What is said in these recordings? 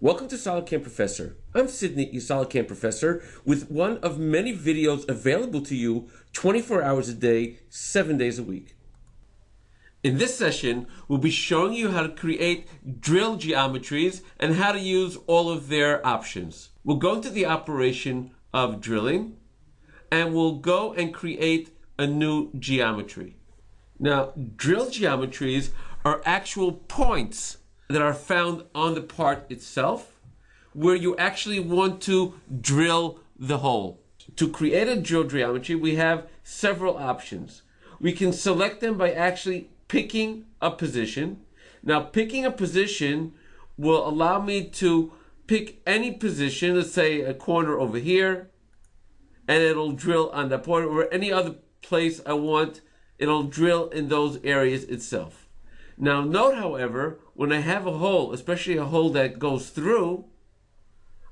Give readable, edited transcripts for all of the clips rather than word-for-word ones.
Welcome to SolidCAM Professor. I'm Sydney, your SolidCAM Professor, with one of many videos available to you 24 hours a day, 7 days a week. In this session, we'll be showing you how to create drill geometries and how to use all of their options. We'll go into the operation of drilling, and we'll go and create a new geometry. Now, drill geometries are actual points that are found on the part itself where you actually want to drill the hole. To create a drill geometry, we have several options. We can select them by actually picking a position. Now, picking a position will allow me to pick any position, let's say a corner over here, and it'll drill on that point, or any other place I want, it'll drill in those areas itself. Now note, however, when I have a hole, especially a hole that goes through,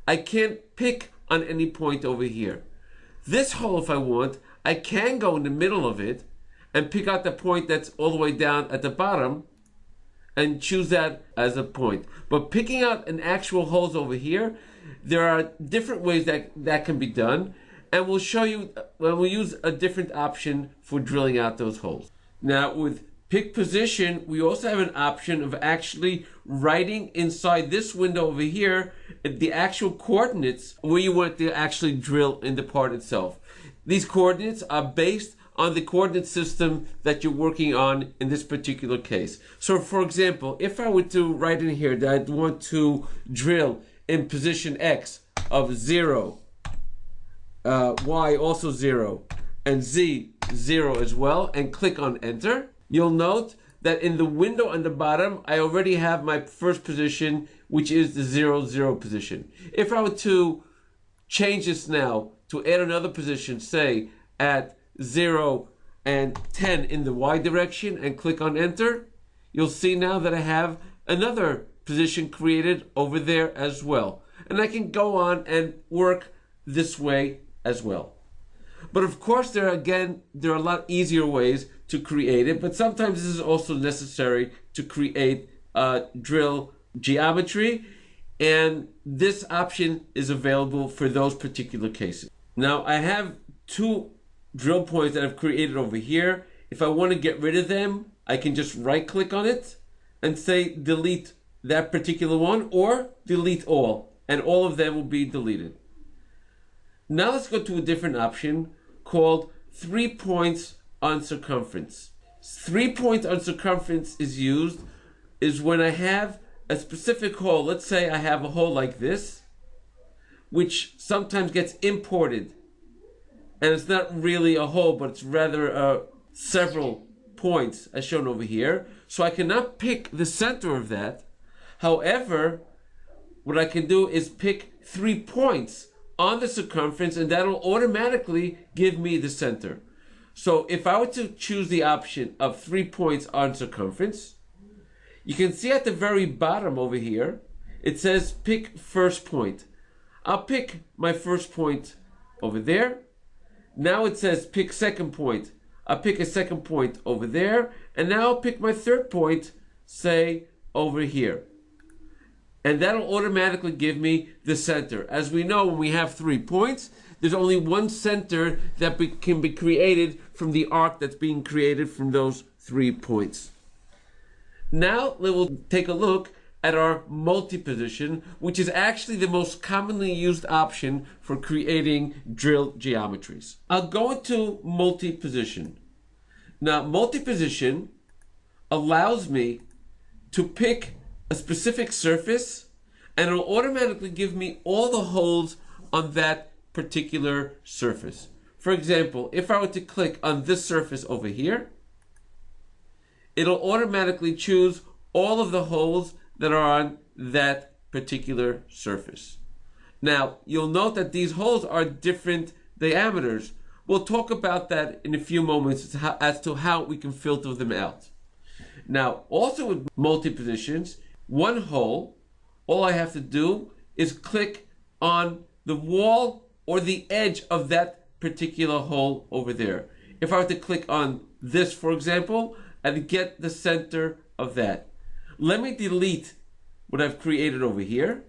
I can't pick on any point over here. This hole, if I want, I can go in the middle of it and pick out the point that's all the way down at the bottom and choose that as a point. But picking out an actual holes over here, there are different ways that can be done, and we'll show you when we use a different option for drilling out those holes. Now with pick position, we also have an option of actually writing inside this window over here the actual coordinates where you want to actually drill in the part itself. These coordinates are based on the coordinate system that you're working on in this particular case. So for example, if I were to write in here that I'd want to drill in position X of 0, Y also 0, and Z 0 as well, and click on enter, you'll note that in the window on the bottom, I already have my first position, which is the 0, 0 position. If I were to change this now to add another position, say at 0 and 10 in the Y direction, and click on enter, you'll see now that I have another position created over there as well. And I can go on and work this way as well. But of course, there are a lot easier ways to create it, but sometimes this is also necessary to create a drill geometry, and this option is available for those particular cases. Now, I have two drill points that I've created over here. If I want to get rid of them, I can just right-click on it and say delete that particular one, or delete all, and all of them will be deleted. Now let's go to a different option called 3 points on circumference. 3 points on circumference is when I have a specific hole. Let's say I have a hole like this, which sometimes gets imported, and it's not really a hole, but it's rather several points as shown over here. So I cannot pick the center of that. However, what I can do is pick 3 points on the circumference, and that'll automatically give me the center. So if I were to choose the option of 3 points on circumference, you can see at the very bottom over here, it says pick first point. I'll pick my first point over there. Now it says pick second point. I'll pick a second point over there. And now I'll pick my third point, say over here. And that'll automatically give me the center. As we know, when we have 3 points, there's only one center that can be created from the arc that's being created from those 3 points. Now we'll take a look at our multi-position, which is actually the most commonly used option for creating drill geometries. I'll go into multi-position. Now, multi-position allows me to pick a specific surface, and it'll automatically give me all the holes on that particular surface. For example, if I were to click on this surface over here, it'll automatically choose all of the holes that are on that particular surface. Now, you'll note that these holes are different diameters. We'll talk about that in a few moments as to how we can filter them out. Now, also with multi-positions, one hole, all I have to do is click on the wall or the edge of that particular hole over there. If I were to click on this, for example, I'd get the center of that. Let me delete what I've created over here.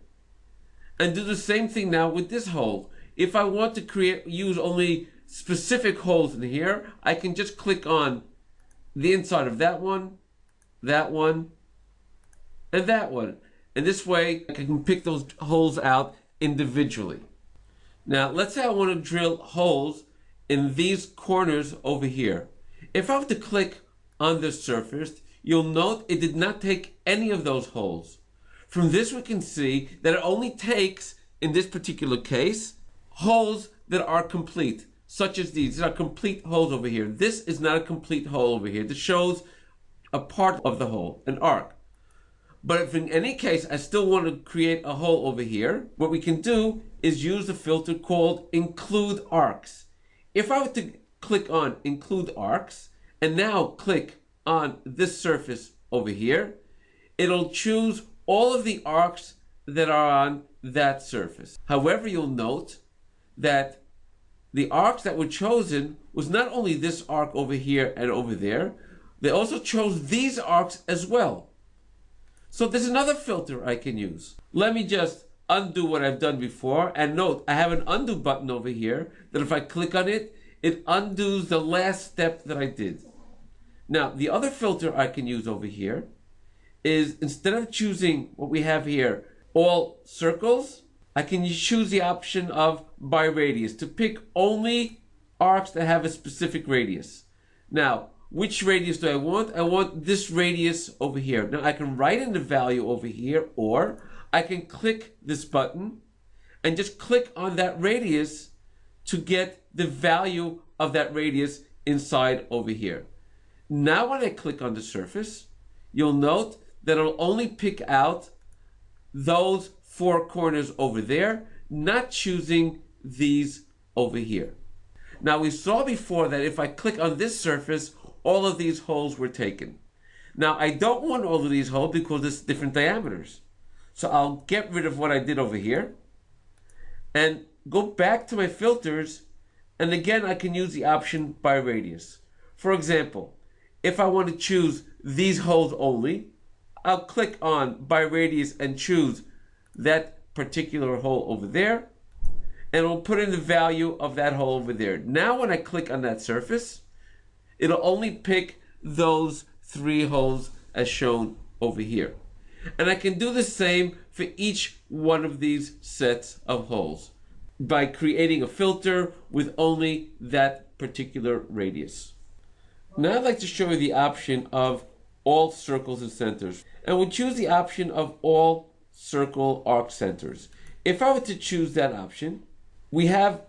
And do the same thing now with this hole. If I want to use only specific holes in here, I can just click on the inside of that one, and that one. And this way I can pick those holes out individually. Now let's say I want to drill holes in these corners over here. If I were to click on this surface, you'll note it did not take any of those holes. From this we can see that it only takes, in this particular case, holes that are complete, such as these. These are complete holes over here. This is not a complete hole over here. This shows a part of the hole, an arc. But if in any case I still want to create a hole over here, what we can do is use the filter called Include Arcs. If I were to click on Include Arcs and now click on this surface over here, it'll choose all of the arcs that are on that surface. However, you'll note that the arcs that were chosen was not only this arc over here and over there, they also chose these arcs as well. So there's another filter I can use. Let me just undo what I've done before, and note I have an undo button over here that if I click on it, it undoes the last step that I did. Now the other filter I can use over here is, instead of choosing what we have here, all circles, I can choose the option of by radius to pick only arcs that have a specific radius. Now, which radius do I want? I want this radius over here. Now I can write in the value over here, or I can click this button and just click on that radius to get the value of that radius inside over here. Now when I click on the surface, you'll note that it'll only pick out those four corners over there, not choosing these over here. Now we saw before that if I click on this surface, all of these holes were taken. Now I don't want all of these holes because it's different diameters. So I'll get rid of what I did over here and go back to my filters, and again I can use the option by radius. For example, if I want to choose these holes only, I'll click on by radius and choose that particular hole over there, and it'll put in the value of that hole over there. Now when I click on that surface, it'll only pick those three holes as shown over here. And I can do the same for each one of these sets of holes by creating a filter with only that particular radius. Now I'd like to show you the option of all circles and centers. And we'll choose the option of all circle arc centers. If I were to choose that option, we have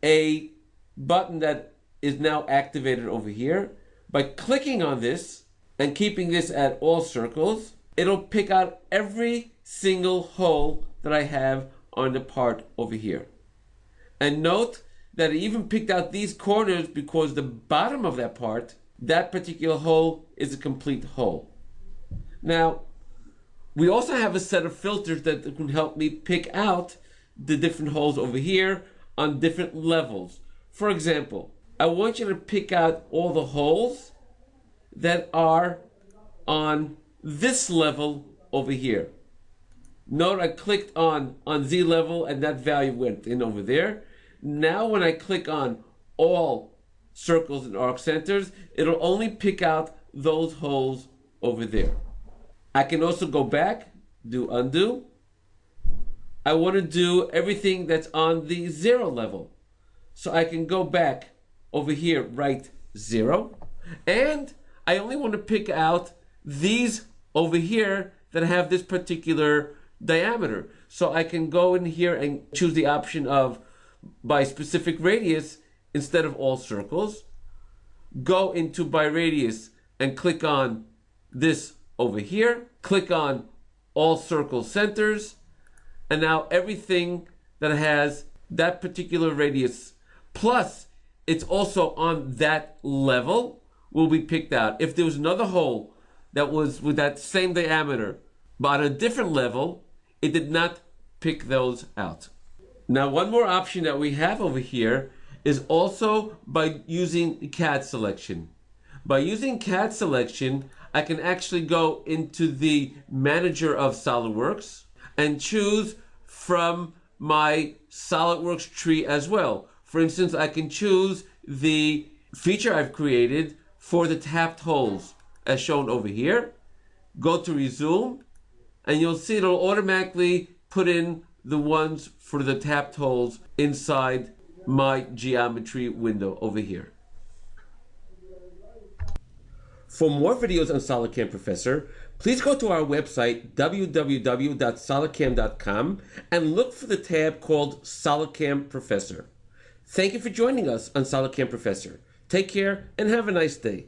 a button that is now activated over here. By clicking on this and keeping this at all circles, it'll pick out every single hole that I have on the part over here. And note that it even picked out these corners because the bottom of that part, that particular hole, is a complete hole. Now, we also have a set of filters that can help me pick out the different holes over here on different levels. For example, I want you to pick out all the holes that are on this level over here. Note I clicked on Z level and that value went in over there. Now when I click on all circles and arc centers, it'll only pick out those holes over there. I can also go back, do undo. I want to do everything that's on the 0 level. So I can go back over here, write 0, and I only want to pick out these over here that have this particular diameter. So I can go in here and choose the option of by specific radius instead of all circles. Go into by radius and click on this over here. Click on all circle centers. And now everything that has that particular radius, plus it's also on that level, will be picked out. If there was another hole that was with that same diameter, but on a different level, it did not pick those out. Now, one more option that we have over here is also by using CAD selection. By using CAD selection, I can actually go into the manager of SolidWorks and choose from my SolidWorks tree as well. For instance, I can choose the feature I've created for the tapped holes as shown over here. Go to resume, and you'll see it'll automatically put in the ones for the tapped holes inside my geometry window over here. For more videos on SolidCam Professor, please go to our website, www.solidcam.com, and look for the tab called SolidCam Professor. Thank you for joining us on SolidCam Professor. Take care and have a nice day.